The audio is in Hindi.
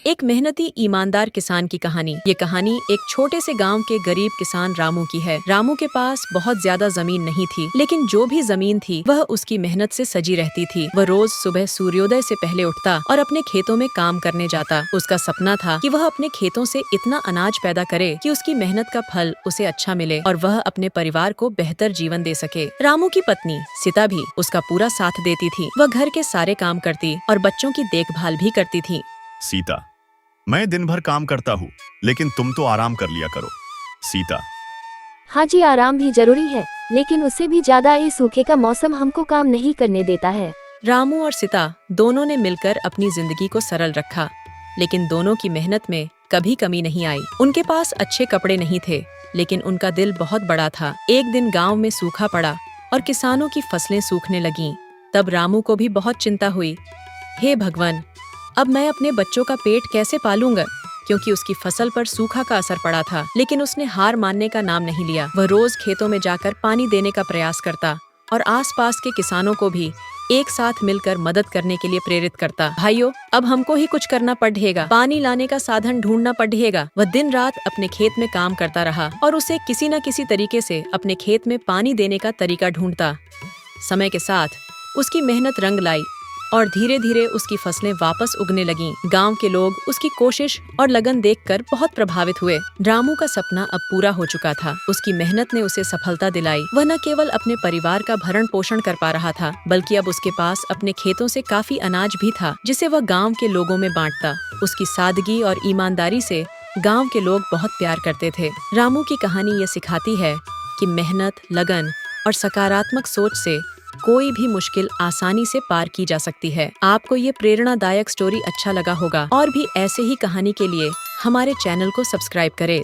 एक मेहनती ईमानदार किसान की कहानी। ये कहानी एक छोटे से गांव के गरीब किसान रामू की है। रामू के पास बहुत ज्यादा जमीन नहीं थी, लेकिन जो भी जमीन थी वह उसकी मेहनत से सजी रहती थी। वह रोज सुबह सूर्योदय से पहले उठता और अपने खेतों में काम करने जाता। उसका सपना था कि वह अपने खेतों से इतना अनाज पैदा करे कि उसकी मेहनत का फल उसे अच्छा मिले और वह अपने परिवार को बेहतर जीवन दे सके। रामू की पत्नी सीता भी उसका पूरा साथ देती थी। वह घर के सारे काम करती और बच्चों की देखभाल भी करती थी। सीता, मैं दिन भर काम करता हूँ, लेकिन तुम तो आराम कर लिया करो। सीता, हाँ जी, आराम भी जरूरी है, लेकिन उससे भी ज्यादा ये सूखे का मौसम हमको काम नहीं करने देता है। रामू और सीता दोनों ने मिलकर अपनी जिंदगी को सरल रखा, लेकिन दोनों की मेहनत में कभी कमी नहीं आई। उनके पास अच्छे कपड़े नहीं थे, लेकिन उनका दिल बहुत बड़ा था। एक दिन गांव में सूखा पड़ा और किसानों की फसलें सूखने लगीं। तब रामू को भी बहुत चिंता हुई। हे भगवान, अब मैं अपने बच्चों का पेट कैसे पालूंगा? क्योंकि उसकी फसल पर सूखा का असर पड़ा था, लेकिन उसने हार मानने का नाम नहीं लिया। वह रोज खेतों में जाकर पानी देने का प्रयास करता और आसपास के किसानों को भी एक साथ मिलकर मदद करने के लिए प्रेरित करता। भाइयों, अब हमको ही कुछ करना पड़ेगा, पानी लाने का साधन ढूंढना पड़ेगा। वह दिन रात अपने खेत में काम करता रहा और उसे किसी न किसी तरीके से अपने खेत में पानी देने का तरीका ढूंढता। समय के साथ उसकी मेहनत रंग लाई और धीरे धीरे उसकी फसलें वापस उगने लगीं। गांव के लोग उसकी कोशिश और लगन देखकर बहुत प्रभावित हुए। रामू का सपना अब पूरा हो चुका था। उसकी मेहनत ने उसे सफलता दिलाई। वह न केवल अपने परिवार का भरण पोषण कर पा रहा था, बल्कि अब उसके पास अपने खेतों से काफी अनाज भी था, जिसे वह गाँव के लोगों में बांटता। उसकी सादगी और ईमानदारी से गाँव के लोग बहुत प्यार करते थे। रामू की कहानी ये सिखाती है कि मेहनत, लगन और सकारात्मक सोच से कोई भी मुश्किल आसानी से पार की जा सकती है। आपको ये प्रेरणादायक स्टोरी अच्छा लगा होगा और भी ऐसे ही कहानी के लिए हमारे चैनल को सब्सक्राइब करें।